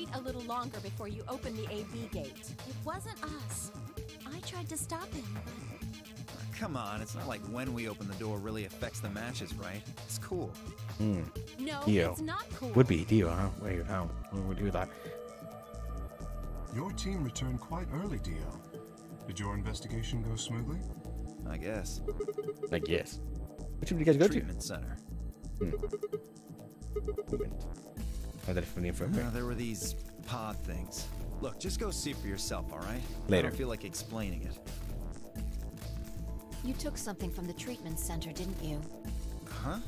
wait a little longer before you open the AV gate. It wasn't us. I tried to stop him, but... Come on, it's not like when we open the door really affects the matches, right? It's cool. No, Dio. it's not cool. Would be Dio, huh? Wait, how? What would do that? Your team returned quite early, Dio. Did your investigation go smoothly? I guess. I guess. Which one did you guys go Treatment center. to? Oh, that from the infirmary. There were these pod things. Look, just go see for yourself, all right? Later. I don't feel like explaining it. You took something from the treatment center, didn't you? Huh?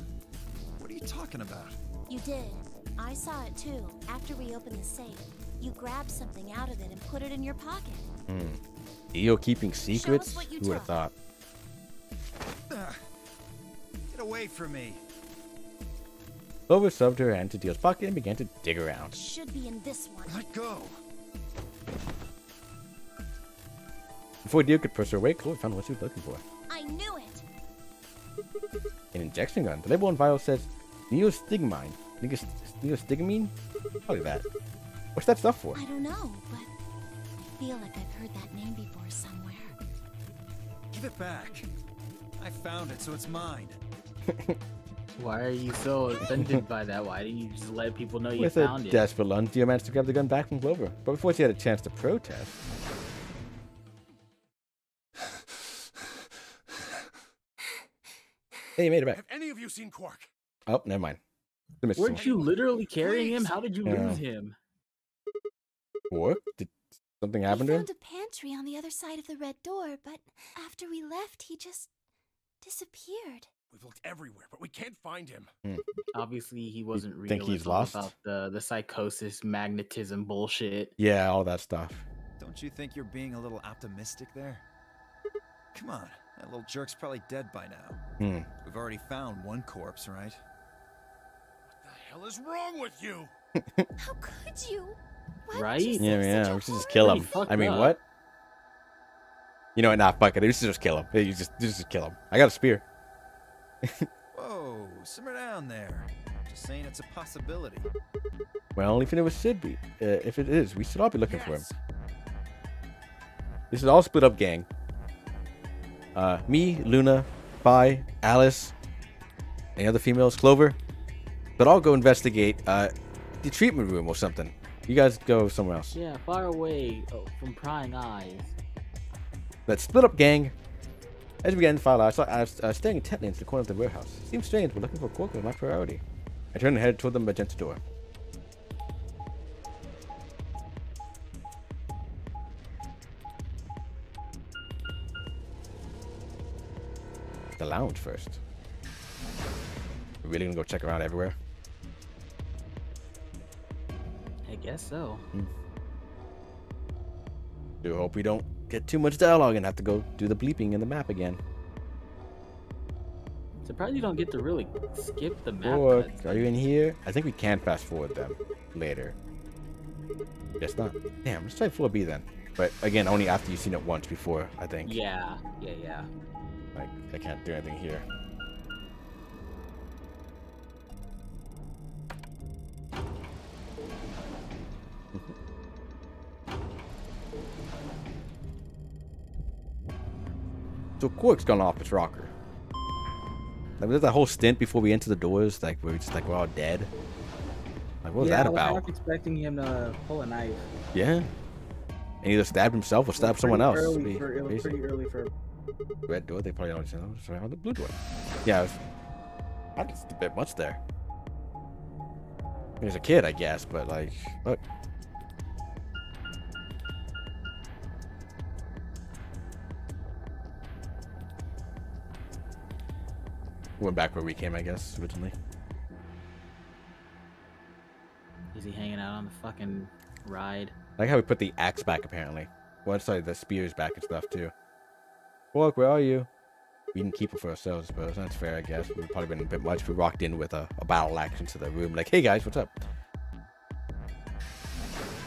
What are you talking about? You did. I saw it too. After we opened the safe, you grabbed something out of it and put it in your pocket. Dio keeping secrets? what you Who would have thought? Get away from me. Clover shoved her hand to Dio's pocket and began to dig around. Should be in this one. Let go. Before Dio could push her away, Clover found what she was looking for. I knew it. An injection gun. The label on vial says neostigmine. Neostigmine? Probably that. What's that stuff for? I don't know, but I feel like I've heard that name before somewhere. Give it back. I found it, so it's mine. Why are you so offended by that? Why didn't you just let people know you With found a it? desperate lunge, Dio managed to grab the gun back from Clover. But before she had a chance to protest... Hey, you made it back. Have any of you seen Quark? Oh, never mind. The mystery. Weren't you literally carrying him? Please. How did you Yeah. lose him? Or did something We happen to him? found a pantry on the other side of the red door, but after we left, he just disappeared. We've looked everywhere, but we can't find him. Obviously, he wasn't real. think he's It's all lost? about the psychosis, magnetism bullshit. Yeah, all that stuff. Don't you think you're being a little optimistic there? Come on, that little jerk's probably dead by now. We've already found one corpse, right? What the hell is wrong with you? How could you? Why Right? would you say Yeah, such a we should just kill him. Pretty fucked I mean, up. what? You know what? Nah, fuck it. We should just kill him. You just kill him. I got a spear. Whoa, simmer down there. Just saying it's a possibility. Well, even if it should be. If it is, we should all be looking for him. Yes. This is all split up gang. Me, Luna, Pi, Alice, any other females, Clover. But I'll go investigate the treatment room or something. You guys go somewhere else. Yeah, far away from prying eyes. Let's split up gang. As we began to file out, I was staring intently into the corner of the warehouse. Seems strange, but looking for Quark was my priority. I turned and headed toward the magenta door. The lounge first. We're really gonna go check around everywhere? I guess so. Do hope we don't get too much dialogue and have to go do the bleeping in the map again. Surprised you don't get to really skip the map. Quark, cuts. are you in here? I think we can fast forward them later. Guess not. Damn, let's try floor B then. But again, only after you've seen it once before, I think. Yeah. Like, I can't do anything here. So Quark's gone off its rocker. Like, there's that whole stint before we enter the doors, like, where we just, like, we're all dead. Like, what was that I was about? half expecting him to pull a knife. Yeah. And either stab himself or stab someone else. It was Be- pretty basic. early for. Red door, they probably don't know. Sorry, on the blue door. Yeah, I just a bit much there. There's a kid, I guess, but like, look. Went back where we came, I guess, originally. Is he hanging out on the fucking ride? I like how we put the axe back, apparently. Well, sorry, the spears back and stuff, too. Quark, where are you? We didn't keep it for ourselves, I suppose. That's fair, I guess. We've probably been a bit much if we walked in with a battle axe into the room. Like, hey guys, what's up?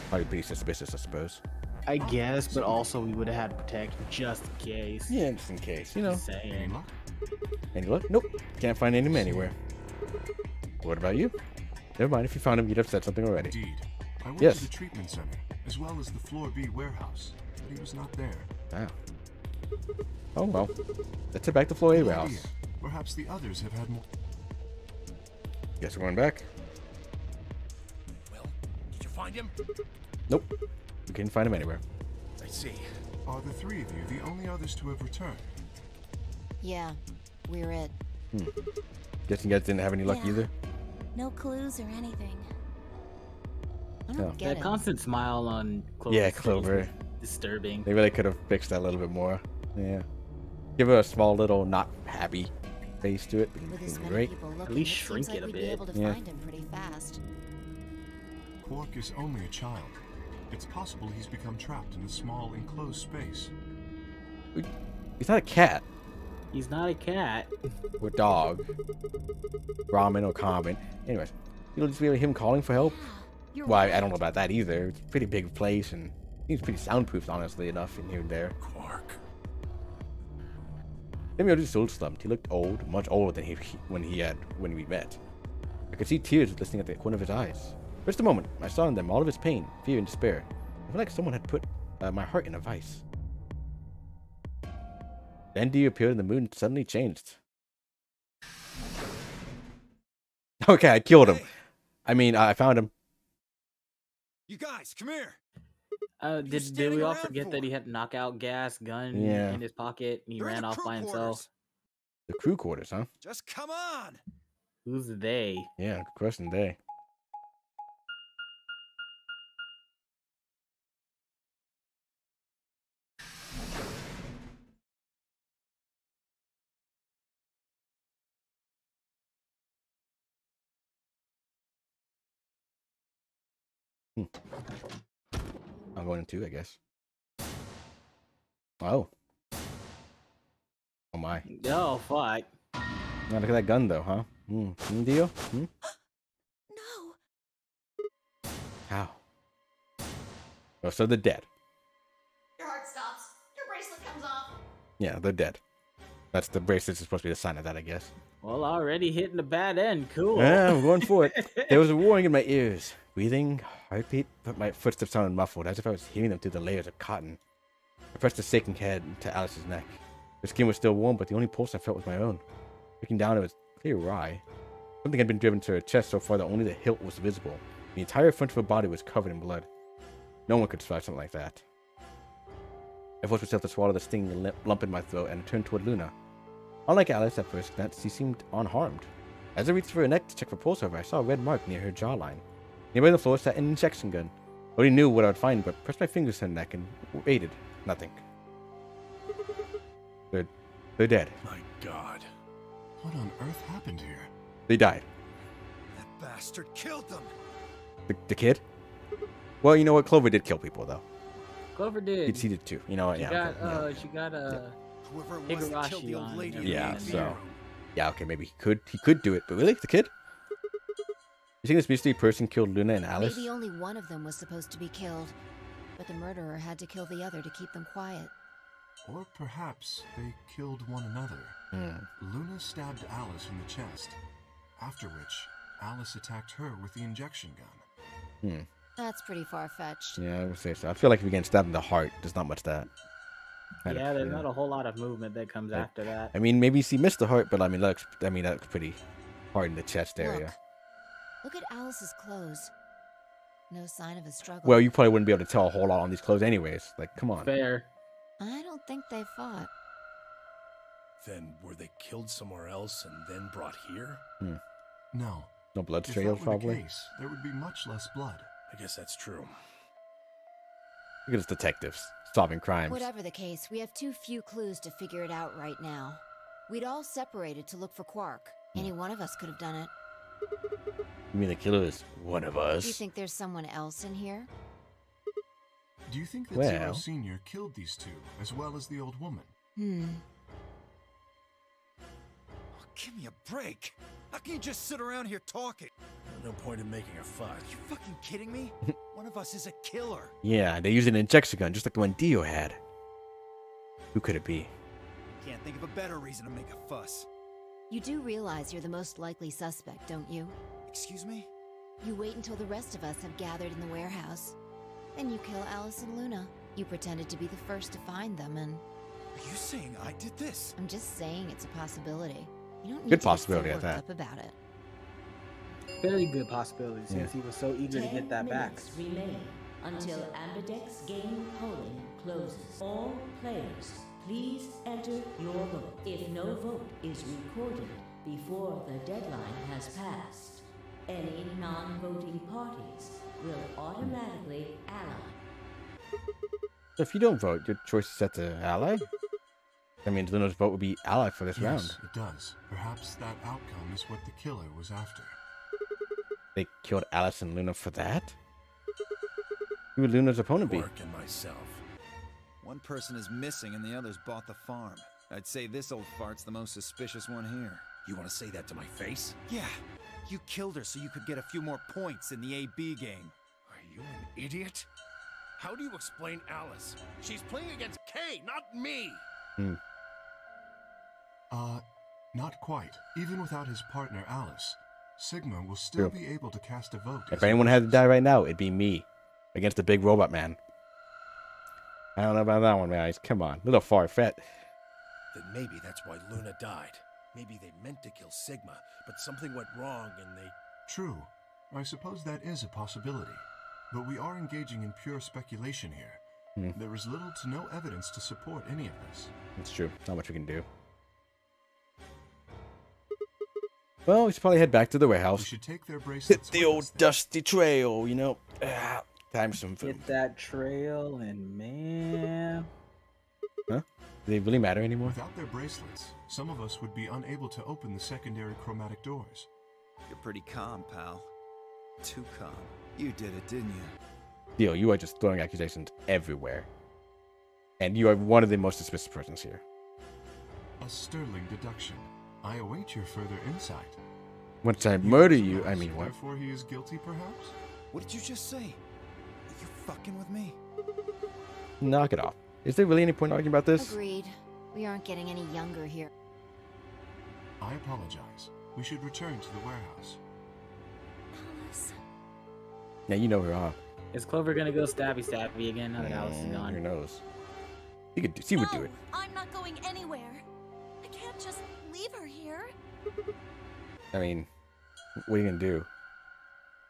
Probably pretty suspicious, I suppose. I guess, but also we would have had protection just in case. Yeah, just in case, you know. Just saying. Any luck? Nope. Can't find any anywhere. What about you? Never mind, if you found him, you'd have said something already. Indeed. I went Yes. to the treatment center, as well as the Floor B warehouse, but he was not there. Wow. Oh well. Let's head back to Floor A Good warehouse. idea. Perhaps the others have had more. Guess we're going back. Well, did you find him? Nope. We couldn't find him anywhere. I see. Are the three of you the only others to have returned? Yeah, we're it. Guessing you guys didn't have any luck Yeah. either. No clues or anything. I don't No. get That it. constant smile on Clover's Yeah, face Clover. is disturbing. They really could have fixed that a little bit more. Yeah. Give her a small little not happy face to it. With as It'd be many great. people looking, least it shrink seems it like a we'd be bit. able to Yeah. find him pretty fast. Quark is only a child. It's possible he's become trapped in a small enclosed space. He's not a cat He's not a cat. or dog. Ramen or common. Anyways, it'll just be him calling for help. You're Well, right. I don't know about that either. It's a pretty big place and seems pretty soundproofed, honestly enough, in here and there. Quark. Maybe I just soul slumped. He looked old, much older than when we met. I could see tears glistening at the corner of his eyes. For just a moment, I saw in them all of his pain, fear, and despair. I felt like someone had put my heart in a vice. Then Dio appeared and the moon suddenly changed. Okay, I killed him. Hey, I mean, I found him. you guys, come here. Did standing we all around forget for? that he had knockout gas gun Yeah. in his pocket and he They're in ran the off crew by himself? quarters. The crew quarters, huh? Just come on. Who's they? Yeah, good question day. I'm going to, I guess. Oh. Oh my. Oh, fuck. Now look at that gun though, huh? Deal? No. How? Oh, so they're dead. Your heart stops. Your bracelet comes off. Yeah, they're dead. That's the bracelet is supposed to be the sign of that, I guess. Well, already hitting the bad end. Cool. Yeah, I'm going for it. There was a warning in my ears. Breathing, heartbeat, but my footsteps sounded muffled, as if I was hearing them through the layers of cotton. I pressed a shaking head to Alice's neck. Her skin was still warm, but the only pulse I felt was my own. Looking down, it was clear why. Something had been driven to her chest so far that only the hilt was visible. The entire front of her body was covered in blood. No one could survive something like that. I forced myself to swallow the stinging lump in my throat and turned toward Luna. Unlike Alice at first glance, she seemed unharmed. As I reached for her neck to check for pulse, however, I saw a red mark near her jawline. Nearby on the floor sat an injection gun. I already knew what I would find, but pressed my fingers to her neck and waited. Nothing. They're dead. My God. What on earth happened here? They died. That bastard killed them. The kid? Well, you know what? Clover did kill people, though. Clover did. She did too. You know what? She Yeah. got, okay, she got, Whoever it was that killed Higurashi the old on lady. it. in the Yeah, meeting so- room. yeah, okay, maybe he could do it, but really? The kid? You think this mystery person killed Luna and Alice? Maybe only one of them was supposed to be killed, but the murderer had to kill the other to keep them quiet. Or perhaps they killed one another. Luna stabbed Alice in the chest, after which Alice attacked her with the injection gun. That's pretty far-fetched. Yeah, I would say so. I feel like if you get stabbed in the heart, there's not much that. yeah, there's not a whole lot of movement that comes Like, after that. I mean, maybe she missed the heart, but I mean, that looks pretty hard in the chest area. Look at Alice's clothes. No sign of a struggle. Well, you probably wouldn't be able to tell a whole lot on these clothes anyways. Like, come on. Fair. I don't think they fought. Then were they killed somewhere else and then brought here? No. No blood If trails, that were the probably. case, there would be much less blood. I guess that's true. Look at us detectives solving crimes. Whatever the case, we have too few clues to figure it out right now. We'd all separated to look for Quark. Any one of us could have done it. You mean the killer is one of Do you us? think there's someone else in here? Do you think that Well- Zero Senior killed these two, as well as the old woman? Oh, give me a break. How can you just sit around here talking? No point in making a fuss. You fucking kidding me? One of us is a killer. Yeah, they used an injection gun just like the one Dio had. Who could it be? Can't think of a better reason to make a fuss. You do realize you're the most likely suspect, don't you? Excuse me? You wait until the rest of us have gathered in the warehouse. Then you kill Alice and Luna. You pretended to be the first to find them, and... Are you saying I did this? I'm just saying it's a possibility. You don't need Good to possibility get at so that. worked up about it. Very good possibility since he was so eager to get that back. 10 minutes remain until Ambidex game polling closes. All players, please enter your vote. If no vote is recorded before the deadline has passed, any non-voting parties will automatically ally. So if you don't vote, your choice is set to ally? That means Luna's vote would be ally for this round. Yes, it does. Perhaps that outcome is what the killer was after. They killed Alice and Luna for that? Who would Luna's opponent be? Quark and myself. One person is missing and the others bought the farm. I'd say this old fart's the most suspicious one here. You want to say that to my face? Yeah, you killed her so you could get a few more points in the AB game. Are you an idiot? How do you explain Alice? She's playing against Kay, not me! Not quite. Even without his partner Alice, Sigma will still be able to cast a vote. If anyone had to die right now, it'd be me. Against the big robot man. I don't know about that one, guys. Come on. A little far-fetched. Then maybe that's why Luna died. Maybe they meant to kill Sigma, but something went wrong and they... True. I suppose that is a possibility. But we are engaging in pure speculation here. There is little to no evidence to support any of this. That's true. Not much we can do. Well, we should probably head back to the We warehouse. should take their bracelets. Hit the with old us then. dusty trail, you know. Time some food. Get that trail, and man, Huh? Do they really matter anymore? Without their bracelets, some of us would be unable to open the secondary chromatic doors. You're pretty calm, pal. Too calm. You did it, didn't you? Theo, you are just throwing accusations everywhere. And you are one of the most suspicious persons here. A sterling deduction. I await your further insight. Once I murder you, I mean what? Therefore he is guilty, perhaps? What did you just say? Are you fucking with me? Knock it off. Is there really any point arguing about this? Agreed. We aren't getting any younger here. I apologize. We should return to the warehouse. Alice. Yeah, you know we're on. is Clover gonna go stabby again now that Alice is Who gone? knows? She would do it. I'm not going anywhere. I can't just leave her here. I mean, what are you gonna do?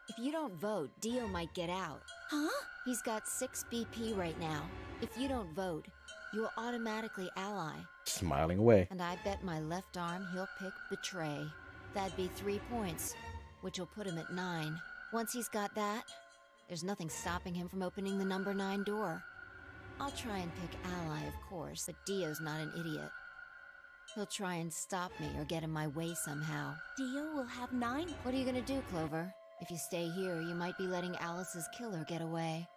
If you don't vote, Dio might get out. Huh? He's got 6 BP right now. If you don't vote, you'll automatically ally. Smiling away. And I bet my left arm he'll pick Betray. That'd be 3 points, which will put him at 9. Once he's got that, there's nothing stopping him from opening the number 9 door. I'll try and pick Ally, of course, but Dio's not an idiot. He'll try and stop me or get in my way somehow. Dio will have 9. What are you gonna do, Clover? If you stay here, you might be letting Alice's killer get away.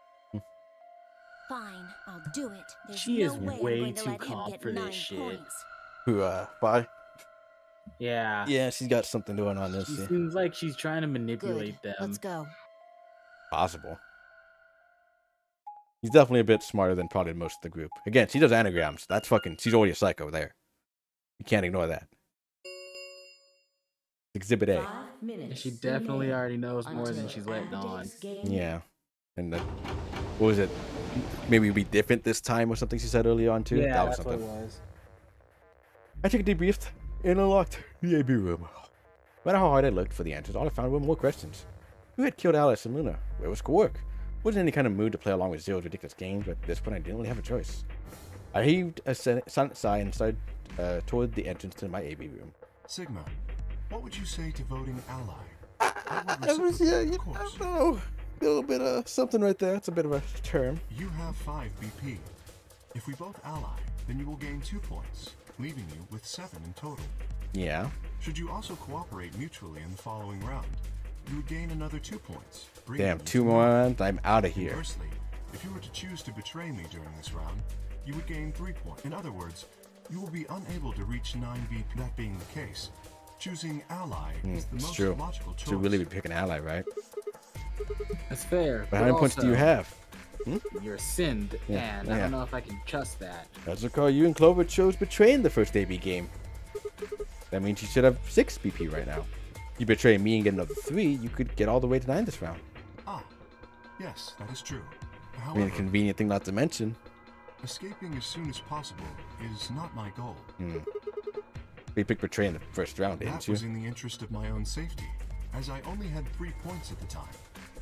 Fine, I'll do it. There's She no is way way I'm going to too let him calm get for this 9 shit. points. Who, Vi? Yeah. Yeah, she's got something going on this. She Yeah. seems like she's trying to Good. manipulate them. Let's go. Possible. He's definitely a bit smarter than probably most of the group. Again, she does anagrams. That's fucking... She's already a psycho there. You can't ignore that. Exhibit A. 5 minutes. And she definitely remain already knows more than until she's letting on. Ambidex game Yeah. And then... What was it? Maybe it'll be different this time or something she said earlier on too? Yeah, That was that's something. what it was. I took a debriefed and unlocked the AB room. No matter how hard I looked for the answers, all I found were more questions. Who had killed Alice and Luna? Where was Quark? Wasn't in any kind of mood to play along with Zero's ridiculous games, but at this point I didn't really have a choice. I heaved a silent sigh and started toward the entrance to my AB room. Sigma, what would you say to voting ally? I don't know. A little bit of something right there. It's a bit of a term. You have 5 BP. If we both ally, then you will gain 2 points, leaving you with 7 in total. Yeah. Should you also cooperate mutually in the following round, you would gain another 2 points. bringing Damn, you 2 to more 9. rounds. I'm out of here. Conversely, if you were to choose to betray me during this round, you would gain 3 points. In other words, you will be unable to reach 9 BP. That being the case, choosing ally is the It's most true. logical choice. Should really be picking ally, right? That's fair. But how many points do you also, have? You're sinned, Yeah, and I yeah. don't know if I can trust that. As I recall, you and Clover chose betraying the first AB game. That means you should have 6 BP right now. You betray me and get another 3, you could get all the way to 9 this round. Ah, yes, that is true. I However, mean, a convenient thing not to mention. escaping as soon as possible is not my goal. You picked betray in the first round, didn't That you? was in the interest of my own safety, as I only had 3 points at the time.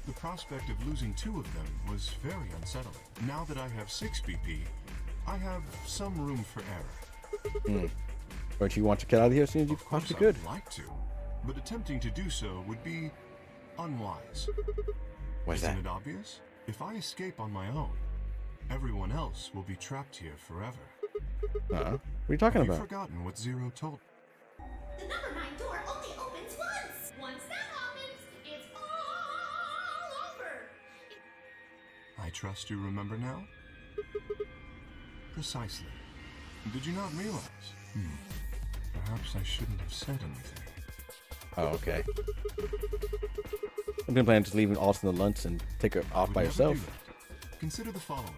The prospect of losing 2 of them was very unsettling. Now that I have 6 BP, I have some room for error. Don't you want to get out of here as soon as you Of course, possibly I could? would like to, but attempting to do so would be unwise. What's Isn't that? it obvious? If I escape on my own, everyone else will be trapped here forever. What are you talking Have you about? forgotten what Zero told? The number 9 door only opens once. Once that happens, it's all over. I trust you remember now? Precisely. Did you not realize? Perhaps I shouldn't have said anything. Oh, okay. I'm gonna plan just leaving Alton the lunch and take her off Would by never herself. do that. Consider the following.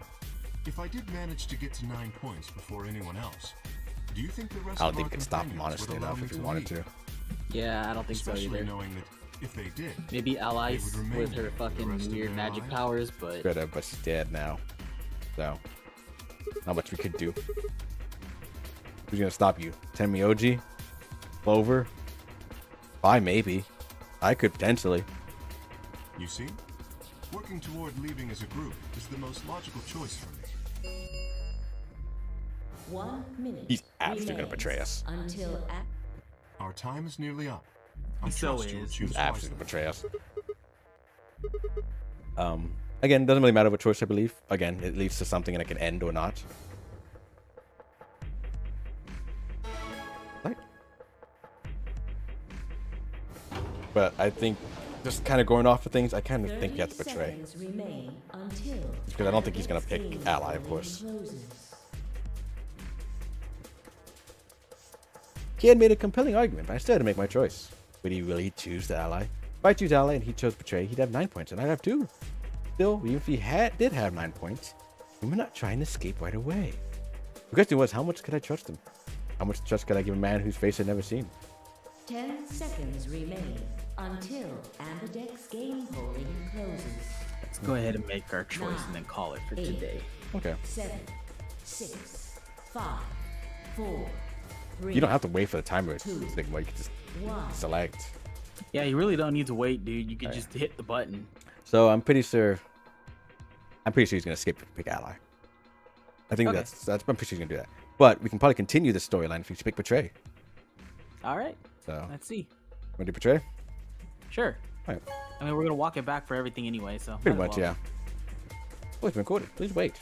If I did manage to get to 9 points before anyone else, do you think the rest I don't of think our you can stop him, companions honestly, would allow enough me if you to wanted leave? to. Yeah, I don't think so Especially either. knowing that if they did, Maybe allies They would remain with her here for the fucking rest of weird their magic lives. powers, but Could have, but she's dead now. So, not much we could do. Who's gonna stop you? Tenmyoji? Clover? I maybe. I could potentially. you see, working toward leaving as a group is the most logical choice for me. 1 minute. He's absolutely gonna remains betray us. Until Our time is nearly up. I So trust you will is. choose He's absolutely wisely. gonna betray us. Again, doesn't really matter what choice I believe. Again, it leads to something and it can end or not. Right. But I think, just kind of going off of things, I kind of think you have to betray. seconds remain until Because I don't think he's gonna Ambidex's pick game ally, of polling course. closes. He had made a compelling argument, but I still had to make my choice. Would he really choose the ally? If I choose ally and he chose betray, he'd have 9 points, and I'd have 2. Still, even if he did have 9 points, we were not trying to escape right away. The question was, how much could I trust him? How much trust could I give a man whose face I'd never seen? 10 seconds remain until Ambidex's game polling closes. let's go ahead and make our choice and then call it for today. Okay. 7, 6, 5, 4, 3. You don't have to wait for the timer to Sigma. You can just 1. select. Yeah, you really don't need to wait, dude. You can just hit the button. So I'm pretty sure he's gonna skip pick ally. I think Okay. that's I'm pretty sure he's gonna do that. But we can probably continue the storyline if you pick betray. All right, So let's see. want to do betray? Sure. Alright. I mean, we're gonna walk it back for everything anyway, so Pretty might much, as well. yeah. Oh, it's been recorded. Please wait.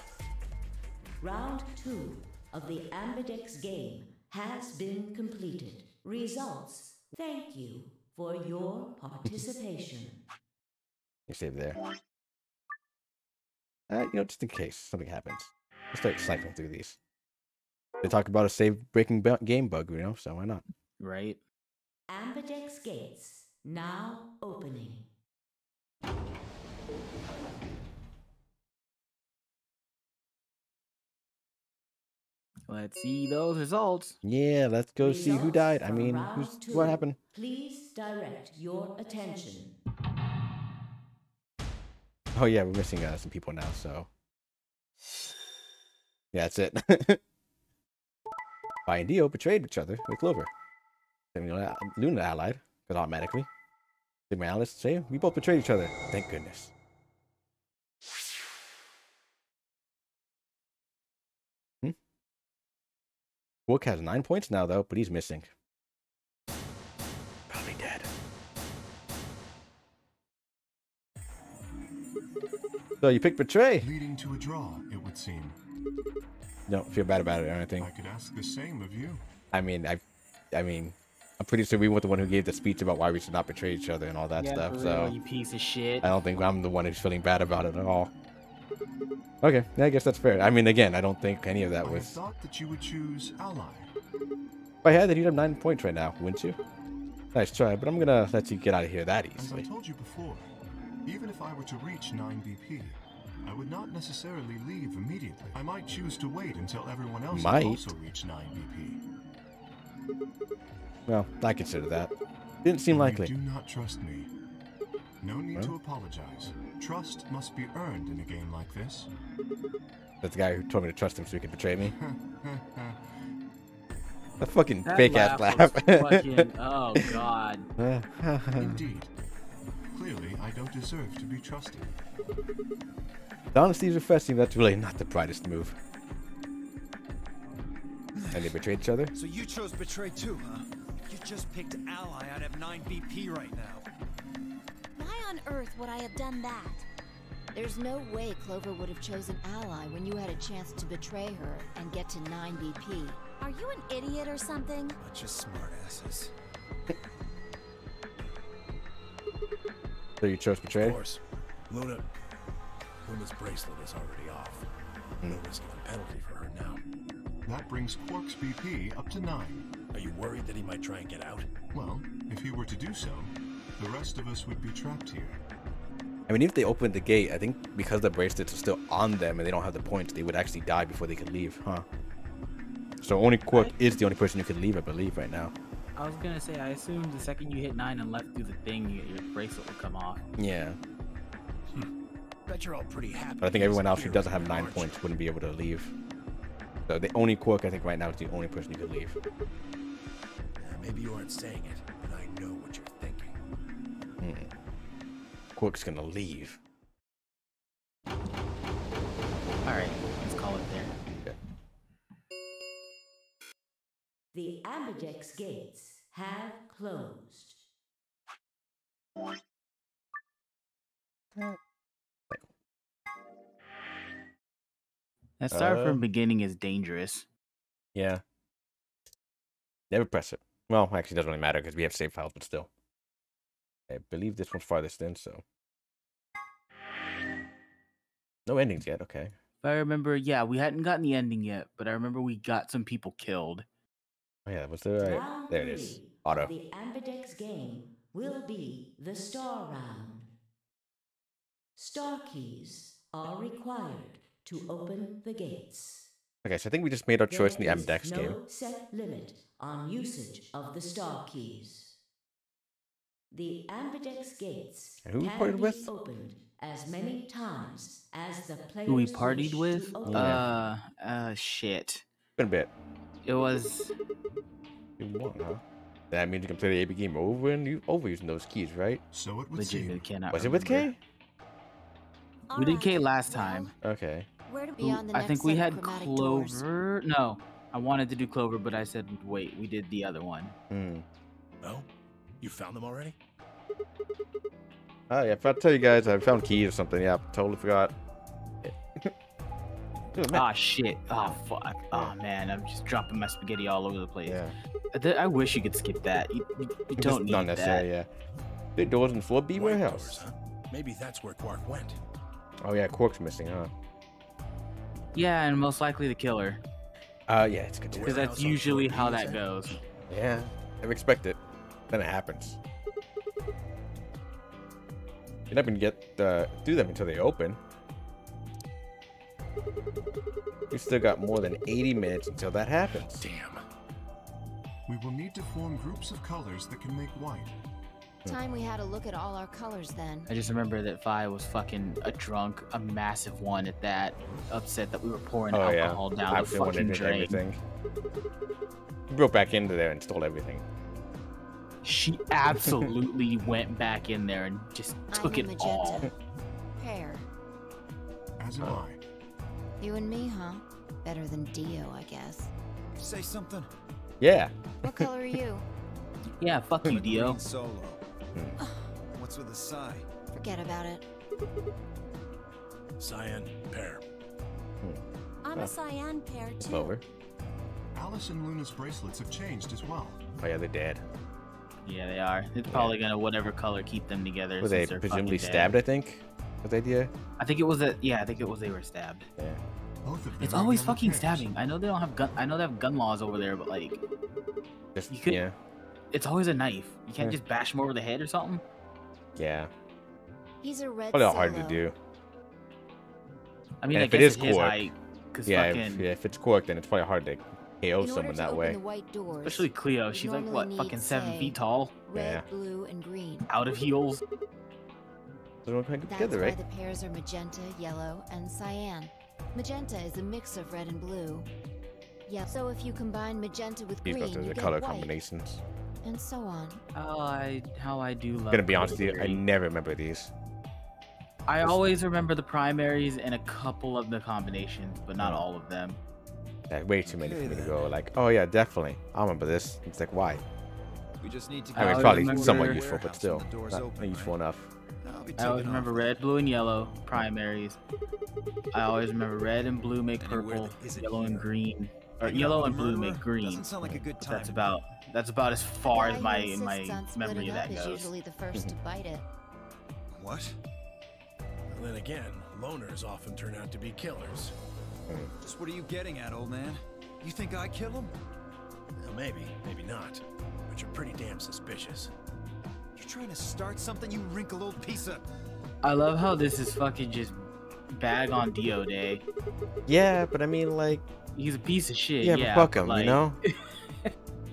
Round 2 of the Ambidex game has been completed. Results. Thank you for your participation. You save there. Just in case something happens. Let's start cycling through these. They talk about a save-breaking game bug, so why not? Right. Ambidex gates now opening. Let's see those results. Yeah, let's go see who Results died. I from mean, round what 2. happened? Please direct your attention. Oh yeah, we're missing some people now, so yeah, that's it. Vi and Dio betrayed each other with Clover. Luna allied, because automatically. Sigma and Alice say we both betrayed each other. Thank goodness. Wook has 9 points now, though, but he's missing. Probably dead. So you picked betray. Leading to a draw, it would seem. Don't feel bad about it or anything. I could ask the same of you. I mean, I'm pretty sure we were the one who gave the speech about why we should not betray each other and all that Yeah, stuff. for So real, you piece of shit. I don't think I'm the one who's feeling bad about it at all. Okay, yeah, I guess that's fair. I mean, again, I don't think any of that I was. thought that you would choose ally. If I had that, you'd have 9 points right now, wouldn't you? Nice try, but I'm gonna let you get out of here that As I easily. told you before, even if I were to reach 9 BP, I would not necessarily leave immediately. I might choose to wait until everyone else Might. has also reached 9 BP. Well, I consider that. Didn't seem likely. You do not trust me. No need to apologize. Trust must be earned in a game like this. That's the guy who told me to trust him so he could betray me. A fucking fake ass laugh. Fucking, oh god. Indeed. Clearly, I don't deserve to be trusted. The honesty is refreshing. That's really not the brightest move. And they betrayed each other? So you chose betray too, huh? You just picked ally out of 9 BP right now. Why on earth would I have done that? There's no way Clover would have chosen Ally when you had a chance to betray her and get to 9 BP. Are you an idiot or something? Bunch of smartasses. So you chose betray? Of course. Luna's bracelet is already off. No risk of a penalty for her now. That brings Quark's BP up to 9. Are you worried that he might try and get out? Well, if he were to do so, the rest of us would be trapped here. I mean, if they opened the gate, I think because the bracelets are still on them and they don't have the points, they would actually die before they could leave, huh? So only Quark is the only person who can leave, I believe, right now. I was gonna say, I assumed the second you hit 9 and left through the thing, your bracelet would come off. Yeah. Bet you're all pretty happy. But I think everyone else who doesn't have 9 points wouldn't be able to leave. So the only Quark, I think, right now is the only person who could leave. Maybe you aren't saying it, but I know what you're thinking. Quark's gonna leave. Alright, let's call it there. The Ambidex gates have closed. That start from beginning is dangerous. Yeah. Never press it. Well, actually, it doesn't really matter because we have save files, but still. I believe this one's farthest in, so. No endings yet, okay. If I remember, yeah, we hadn't gotten the ending yet, but I remember we got some people killed. Oh, yeah, was there right? Round There it is. 3 Auto. of the Ambidex game will be the star round. Star keys are required to open the gates. Okay, so I think we just made our choice in the There is Ambidex game. no set limit on usage of the star keys. The Ambidex gates And who we can partied be with? opened as many times as the players Who we partied wish with? to open. Shit. Been a bit. It was... You won, huh? That means you can play the AB game over and you over using those keys, right? So it would Legitimately seem. cannot Was it with remember. K? We did K Alright, last well, time. Okay. Where do Beyond the I next think we set had of chromatic doors. Clover. No, I wanted to do Clover, but I said, wait, we did the other one. No? You found them already? Oh, yeah, if I tell you guys I found keys or something, yeah, totally forgot. Dude, man. Ah, shit. Oh, fuck. Oh, man, I'm just dropping my spaghetti all over the place. Yeah. I wish you could skip that. You don't need Not necessary, that. yeah. The doors in 4B White warehouse. doors, huh? Maybe that's where Quark went. Oh, yeah, Quark's missing, huh? Yeah, and most likely the killer. Yeah, it's good to Because Warehouse that's on usually 4B, how is that it? goes. Yeah, never expect it. Then it happens. You're not gonna get do them until they open. We still got more than 80 minutes until that happens. Damn. We will need to form groups of colors that can make white. Time we had to look at all our colors then. I just remember that Fi was fucking a drunk, a massive one at that, upset that we were pouring Oh yeah, alcohol down the Absolutely when fucking they did drain. everything. He broke back into there and stole everything. She absolutely went back in there and just took I'm it a all. magenta. Pear. As am I. You and me, huh? Better than Dio, I guess. Say something. Yeah. What color are you? Yeah, fuck you, Dio. Green Solo. What's with the sigh? Forget about it. Cyan, pear. I'm a cyan pair too. Clover. Alice and Luna's bracelets have changed as well. Oh yeah, they're dead. Yeah, they are. It's probably gonna whatever color keep them together. Were they since they're presumably fucking stabbed, dead. I think? Was the idea? I think it was a. Yeah, I think it was they were stabbed. Yeah. Both of them It's are always yellow fucking pears. stabbing. I know they don't have gun. I know they have gun laws over there, but like, Just, You could- yeah. it's always a knife. You can't Yeah. just bash them over the head or something. Yeah. He's a red Probably hard to Solo. do. I mean, And I if it guess is it's his Quark, height. Cause Yeah, fucking if it's Quark, then it's probably hard to KO In order someone to that open way. the white doors, Especially Cleo. you She's like, normally what, fucking need, 7 say, feet tall? red, Yeah. blue, and green. Out of heels? They're all kind of That's together, why right? the pairs are magenta, yellow, and cyan. Magenta is a mix of red and blue. Yeah, so if you combine magenta with These green, are you the get color white, combinations. and so on. Oh, how I do love Gonna be honest with you, I coloring. never remember these. I always remember the primaries and a couple of the combinations, but not Hmm. all of them. Like, way too many Okay, for me to then. go like, oh yeah, definitely. I remember this. It's like, why? We just need to I I mean, always it's probably remember- somewhat useful, but warehouse still, when the door's not open, useful right? enough. I'll be I always taking remember off red, blue, and yellow primaries. I always remember red and blue make Anywhere purple, that isn't yellow and here. green, or Hanging out yellow with and a blue murderer make green. Doesn't sound like a good But time. that's about as far The as guy who my insists on memory splitting of up that is goes. usually the first to bite it. What? And then again, loners often turn out to be killers. Just what are you getting at, old man? You think I kill him? Well, maybe, maybe not. But you're pretty damn suspicious. You trying to start something, you wrinkled old piece of... I love how this is fucking just bag on Dio day. Yeah, but I mean, like, He's a piece of shit. yeah, Yeah, but fuck but him, like, you know?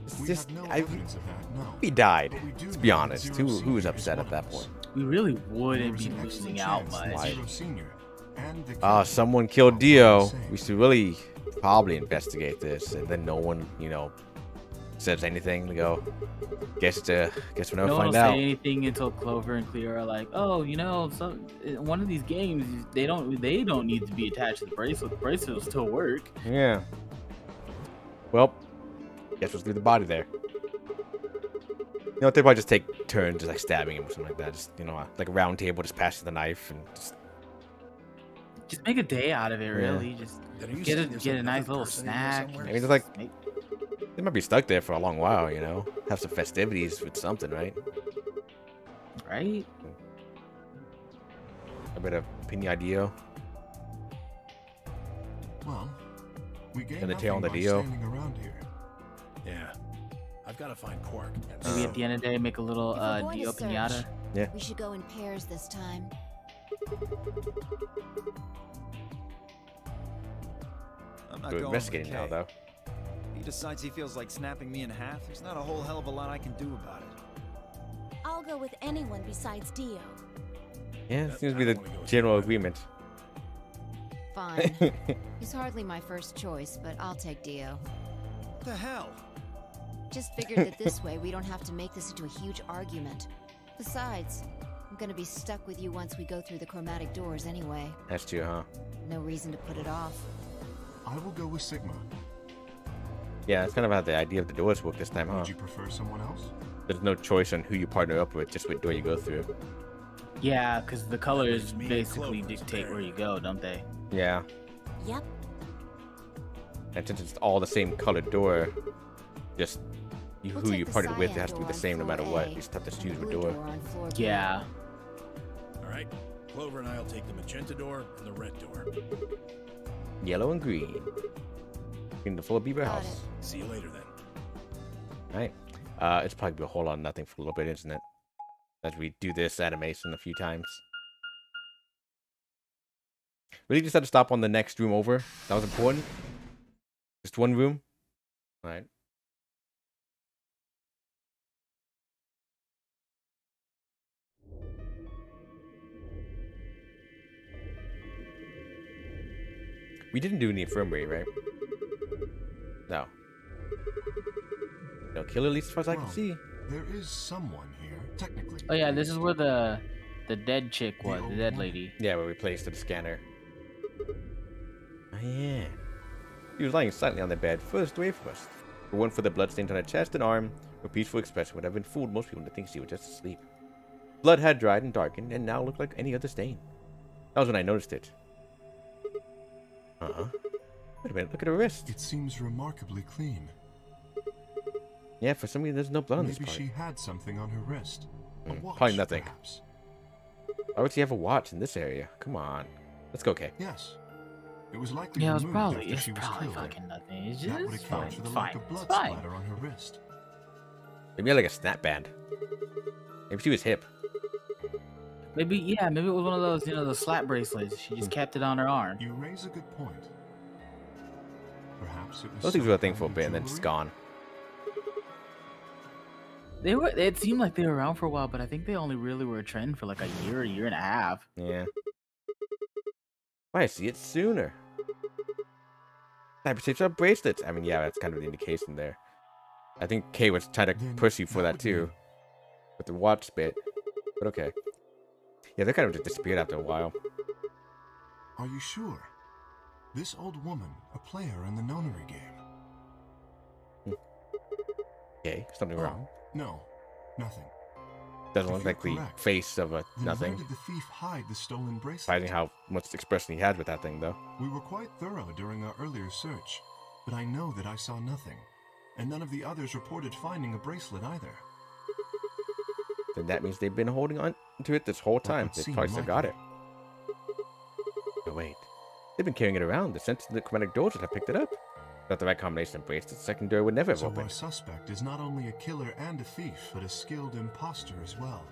It's We just, have no I, evidence of that, no. he died. But we do Let's know be that honest. Zero Who was Senior is upset one at that of us. point? we really There wouldn't was be an excellent losing out chance that much. Why? Zero Senior and the Ah, killer someone killed are Dio. one and the same. We should really probably investigate this, and then no one, you know, says anything. We go, guess we'll No never one will find say out. anything until Clover and Cleo are like, "Oh, you know, in one of these games, they don't need to be attached to the bracelet. The bracelet will still work." Yeah. Well, guess we'll leave the body there. You know, they probably just take turns, just like stabbing him or something like that. Just, you know, like a round table, just passing the knife and just Just make a day out of it, Yeah. really. Just Then are you get a saying there's get a another nice little person in here snack. somewhere? I mean, it's like they might be stuck there for a long while. You know, have some festivities with something, right? Right? A bit of Pinadillo. Well, we gain And the nothing tail on the by Dio. standing around here. Yeah. I've got to find Quark. And Maybe at the end of the day, make a little If we're going Dio to search, pinata. we should go in pairs this time. I'm not We're going investigating with now, Kay. though. If he decides he feels like snapping me in half, there's not a whole hell of a lot I can do about it. I'll go with anyone besides Dio. Yeah, That- it seems to I be the don't wanna go with general you. agreement. Fine. He's hardly my first choice, but I'll take Dio. What the hell? Just figured that this way we don't have to make this into a huge argument. Besides, I'm gonna be stuck with you once we go through the chromatic doors anyway. That's true, huh? No reason to put it off. I will go with Sigma. Yeah, it's kind of how the idea of the doors work this time, huh? Would you prefer someone else? There's no choice on who you partner up with, just what door you go through. Yeah, because the colors leaves me and basically Clover's dictate pair. where you go, don't they? Yeah, Yep. and since it's all the same colored door, just We'll who take you the partnered with cyan has to be door the on same no floor matter what. A You just have to and choose the what blue door. on floor B. Yeah. All right. Clover and I'll take the magenta door and the red door. Yellow and green. In the full Beaver Got house. See you later then. Right. It's probably be a whole lot of nothing for a little bit, isn't it? As we do this animation a few times. Really just had to stop on the next room over. That was important. Just one room. All right. We didn't do any infirmary, right? No. No killer, at least as far as I can Well, see. There is someone here, technically. Oh yeah, this is where the dead chick The was, the old dead woman. lady. Yeah, where we placed the scanner. Oh, yeah. He was lying silently on the bed, furthest away from us. For one for the bloodstains on her chest and arm, her peaceful expression would have been fooled most people to think she was just asleep. Blood had dried and darkened, and now looked like any other stain. That was when I noticed it. Uh-huh. Wait a minute, look at her wrist. It seems remarkably clean. Yeah, for some reason there's no blood on this Maybe part. she had something on her wrist. A watch, probably nothing. perhaps. Why would she have a watch in this area? Come on. Let's go, Kay. Yes. It was likely Yeah, it's removed probably after she was killed. fucking nothing. It's That would just account fine. for the It's lack fine. of blood It's fine. splatter on her wrist. Maybe like a snap band. Maybe she was hip. Maybe it was one of those, those slap bracelets. She just kept it on her arm. You raise a good point. Perhaps it was Those things were a thing some for a kind bit of and then just jewelry? gone. They were. It seemed like they were around for a while, but I think they only really were a trend for like a year and a half. Yeah. Why see it sooner? Hypertension bracelets. I mean, yeah, that's kind of the indication there. I think Kay was trying to Then push you for that would too, mean- with the watch bit. But okay. Yeah, they kind of just disappeared after a while. Are you sure? This old woman, a player in the nonary game. Okay, something wrong. No, nothing. Doesn't If look you're like the correct, face of a Then nothing. where did the thief hide the stolen bracelet? Surprising how much expression he had with that thing, though. We were quite thorough during our earlier search, but I know that I saw nothing. And none of the others reported finding a bracelet either. Then that means they've been holding on to it this whole time. would They seem probably still got likely. it. Oh, wait. They've been carrying it around. The sensitive chromatic doors would have picked it up. Without the right combination of bracelets, the second door would never have So our opened. suspect is not only a killer and a thief, but a skilled imposter as well.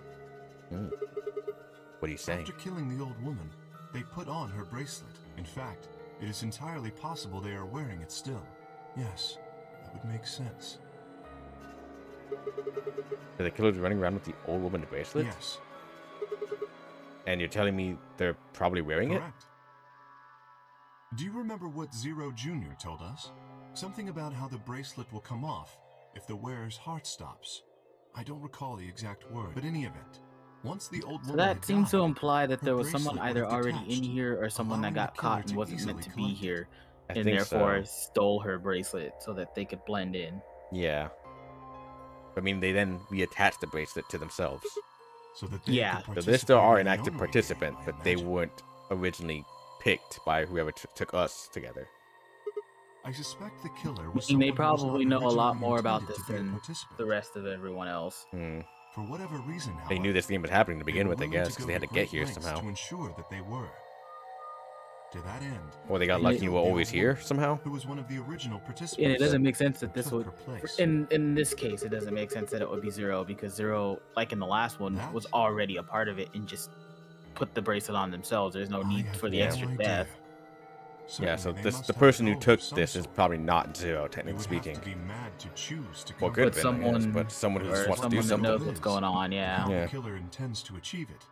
What are you saying? After killing the old woman, they put on her bracelet. In fact, it is entirely possible they are wearing it still. Yes, that would make sense. So the killer's running around with the old woman's bracelet? Yes, And you're telling me they're probably wearing it? correct. Do you remember what Zero Jr. told us? Something about how the bracelet will come off if the wearer's heart stops. I don't recall the exact word, but in any event, once the old So woman that had seems to died, imply that her there was someone bracelet either would have already in detached, here or someone that allowing got the killer caught and to wasn't meant easily to be collect it. here, I and think therefore so. stole her bracelet so that they could blend in. Yeah. I mean, they then reattached the bracelet to themselves. So that they Yeah. could So they still are participate an in the active nonary participant, game, I but they imagine. weren't originally picked by whoever took us together. I suspect the killer was And they someone who was probably not know a lot originally more about intended this to be a than participant. the rest of everyone else. For whatever reason, however, They knew this game was happening to they begin were with, I willing guess, because go they had to to get great here lengths somehow. to ensure that they were. To that end, Or they got they lucky and killed were the always old here woman, somehow. who was one of the original participants. And it doesn't make sense that and this took would, her place. in this case, it doesn't make sense that it would be Zero, because Zero, like in the last one, That- was already a part of it and just put the bracelet on themselves. There's no I need have for the no extra idea. death. Yeah, so Certainly they this must the have a person who goal took of some this is sort. probably not Zero, They technically would speaking. have to be mad to choose to Well, kill could But have been, I guess, someone, but someone who or just wants to do someone that knows something. what's going on, yeah. How Yeah. the killer intends to achieve it.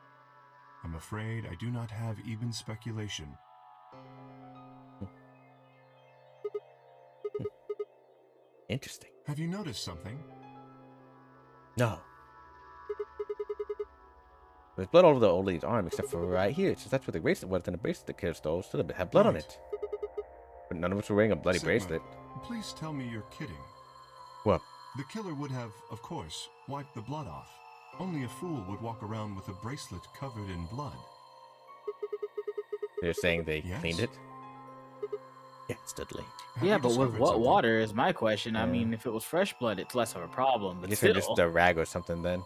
I'm afraid I do not have even speculation. Interesting. Have you noticed something? No. There's blood all over the old lady's arm, except for right here. It says that's where the bracelet was, and the bracelet the killer stole still had blood on Right. it. But none of us were wearing a bloody Sigma, bracelet. Please tell me you're kidding. What? The killer would have, of course, wiped the blood off. Only a fool would walk around with a bracelet covered in blood. They're saying they Yes. cleaned it? Yeah, Studley. Have Yeah, you but with discovered what something? water is my question. I Yeah. mean, if it was fresh blood, it's less of a problem. I But guess still, they're just a rag or something then.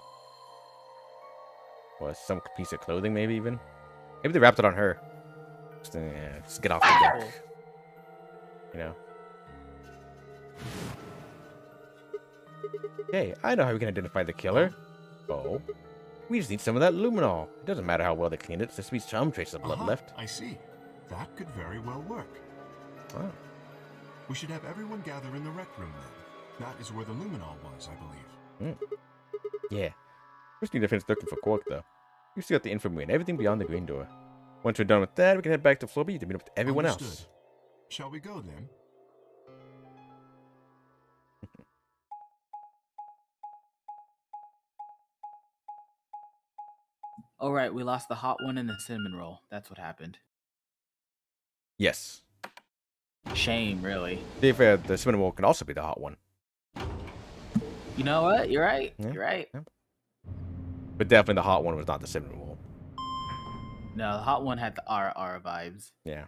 Or some piece of clothing, maybe even. Maybe they wrapped it on her. Just get off the deck. You know. Hey, I know how we can identify the killer. Oh. We just need some of that luminol. It doesn't matter how well they cleaned it. There's to be some traces of blood Aha, left. I see. That could very well work. Wow. We should have everyone gather in the rec room then. That is where the luminol was, I believe. Yeah. First need to finish looking for Quark, though. You still got the infirmary and everything beyond the green door. Once we're done with that, we can head back to Floor B to meet up with everyone else. Understood. Shall we go then? oh right, we lost the hot one and the cinnamon roll. That's what happened. Yes. Shame, really. To be fair, the cinnamon roll can also be the hot one. You know what? You're right. Yeah. You're right. But definitely the hot one was not the cinnamon roll. No, the hot one had the RR vibes. Yeah.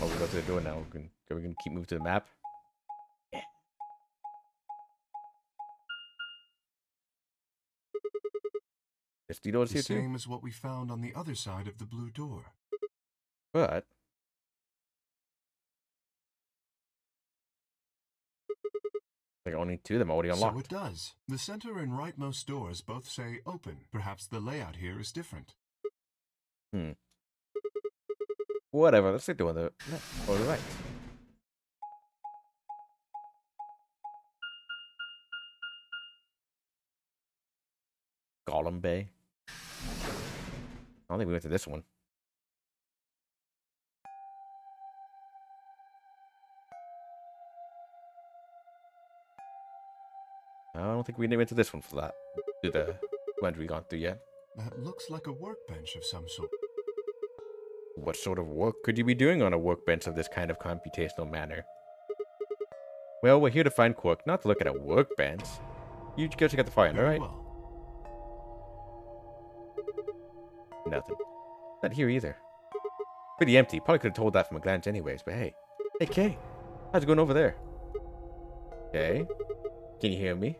Oh, we go to the door now. We can keep moving to the map. Yeah. This doors The here too. same as what we found on the other side of the blue door. But Like only 2 of them already unlocked. So it does. The center and rightmost doors both say open. Perhaps the layout here is different. Whatever, let's take the one on the left or the right. Gollum Bay. I don't think we went to this one. I don't think we went to this one for that. To the ones we gone through yet. That looks like a workbench of some sort. What sort of work could you be doing on a workbench of this kind of computational manner? Well, we're here to find Quark, not to look at a workbench. You go check out the fire, alright? Well. Nothing. Not here either. Pretty empty. Probably could have told that from a glance anyways, but hey. Hey, Kay. How's it going over there? Kay? Can you hear me?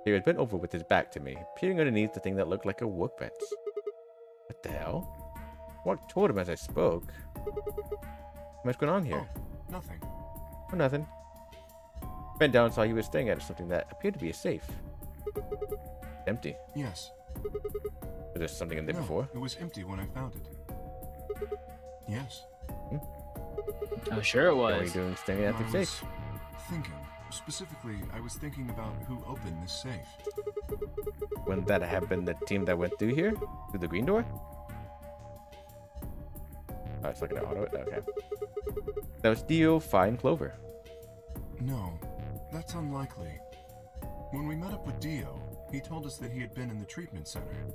He had bent over with his back to me, peering underneath the thing that looked like a workbench. What the hell? Quark told him as I spoke. What's going on here? Oh, nothing. Oh, nothing. Bent down and saw he was staring at something that appeared to be a safe. Empty. Yes. Was there something in there before? It was empty when I found it. Yes. Oh, sure it What are you was. doing staring at the I was safe? thinking. Specifically, I was thinking about who opened this safe. Wouldn't that have been the team that went through here? Through the green door? Oh, it's looking at auto. Okay. That was Dio, Phi, and Clover. No, that's unlikely. When we met up with Dio, he told us that he had been in the treatment center.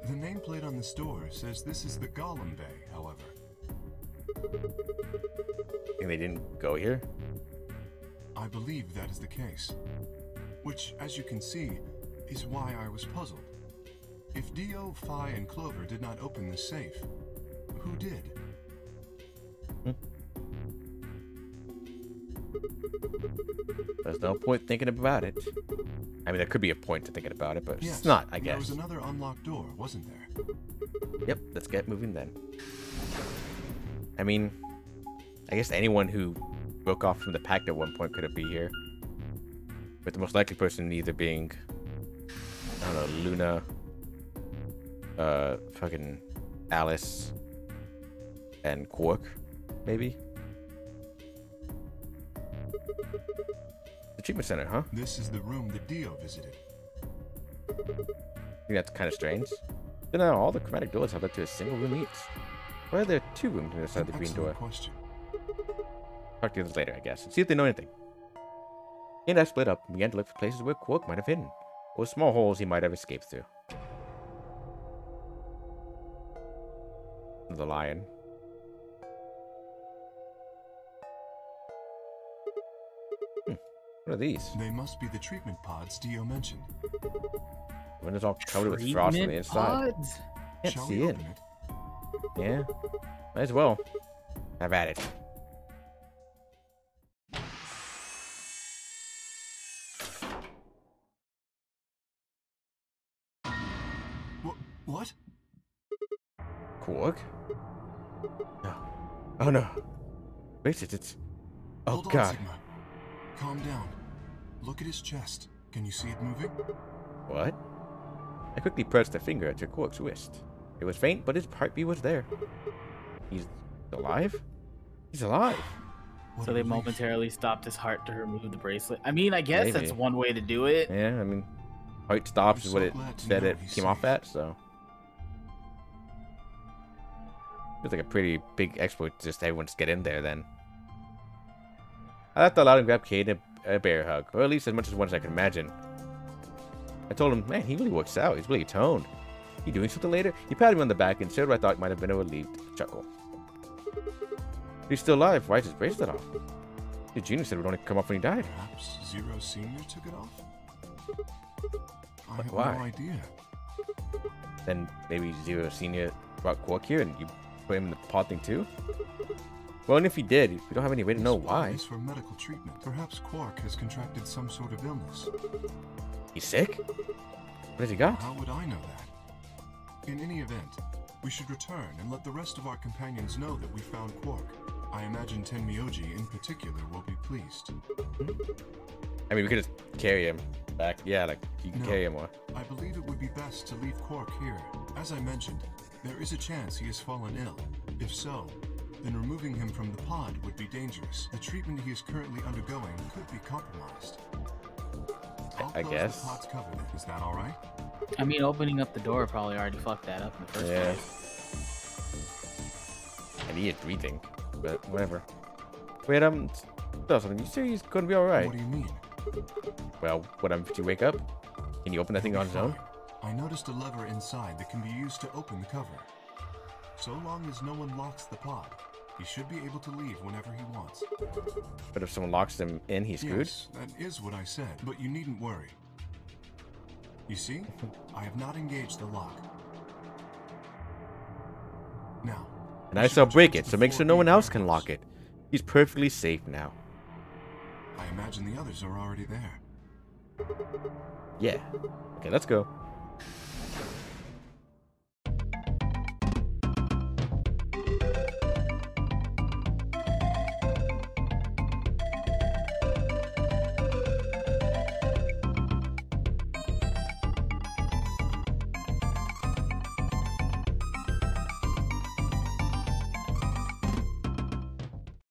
The nameplate on this door says this is the Gollum Bay, however. Think they didn't go here? I believe that is the case. Which, as you can see, is why I was puzzled. If Dio, Phi, and Clover did not open this safe, who did? There's no point thinking about it. I mean, there could be a point to thinking about it, but Yes, it's not, I there guess. was another unlocked door, wasn't there? Yep, let's get moving then. I mean, I guess anyone who broke off from the pact at one point could be here. With the most likely person either being, I don't know, Luna, fucking Alice, and Quark, maybe? The treatment center, huh? This is the room that Dio visited. I think that's kind of strange. You know, all the chromatic doors have led to a single room each. Why are there 2 rooms on the side of the green door? Question. Talk to you later, I guess, and see if they know anything. He and I split up and began to look for places where Quark might have hidden, or small holes he might have escaped through. The lion. What are these? They must be the treatment pods Dio mentioned. The window's all covered with frost on the inside. Pods? Can't Shall see we in. open it? Yeah, might as well. Have at it. What? Quark? No. Oh no. Wait, it's... Oh Hold on, god. Sigma. Calm down. Look at his chest. Can you see it moving? What? I quickly pressed a finger to Quark's wrist. It was faint, but his heartbeat was there. He's alive? He's alive! What So a they relief. momentarily stopped his heart to remove the bracelet. I mean, I guess Maybe. that's one way to do it. Yeah, I mean, heart stops I'm is what so it glad to said know it he's came off safe. at, so. Feels like a pretty big exploit to just everyone just get in there then. I laughed out loud and grabbed Cade a bear hug, or at least as much as one as I could imagine. I told him, man, he really works out. He's really toned. You doing something later? He patted me on the back and shared what I thought might have been a relieved chuckle. He's still alive. Why is his bracelet off? The junior said it would only come off when he died. Perhaps Zero Senior took it off? I But have why? no idea. Then maybe Zero Senior brought Quark here and you put him in the pod thing too? Well, and if he did, we don't have any way to know This pod why. is for medical treatment. Perhaps Quark has contracted some sort of illness. He's sick? What has he got? How would I know that? In any event, we should return and let the rest of our companions know that we found Quark. I imagine Tenmyoji in particular will be pleased. I mean, we could just carry him back. Yeah, like, you can carry him more. I believe it would be best to leave Quark here. As I mentioned, there is a chance he has fallen ill. If so, then removing him from the pod would be dangerous. The treatment he is currently undergoing could be compromised. I guess. The pod's cover then. Is that all right? I mean, opening up the door probably already fucked that up in the first place. And he is breathing, but whatever. Wait, Dawson, you sure he's gonna be all right? What do you mean? Well, if you wake up? Can you open that thing on his own? I noticed a lever inside that can be used to open the cover. So long as no one locks the pod, he should be able to leave whenever he wants. But if someone locks him in, he's screwed? Yes, that is what I said, but you needn't worry. You see, I have not engaged the lock. Now, and I shall break it, so make sure no one else can lock it. He's perfectly safe now. I imagine the others are already there. Yeah. Okay, let's go.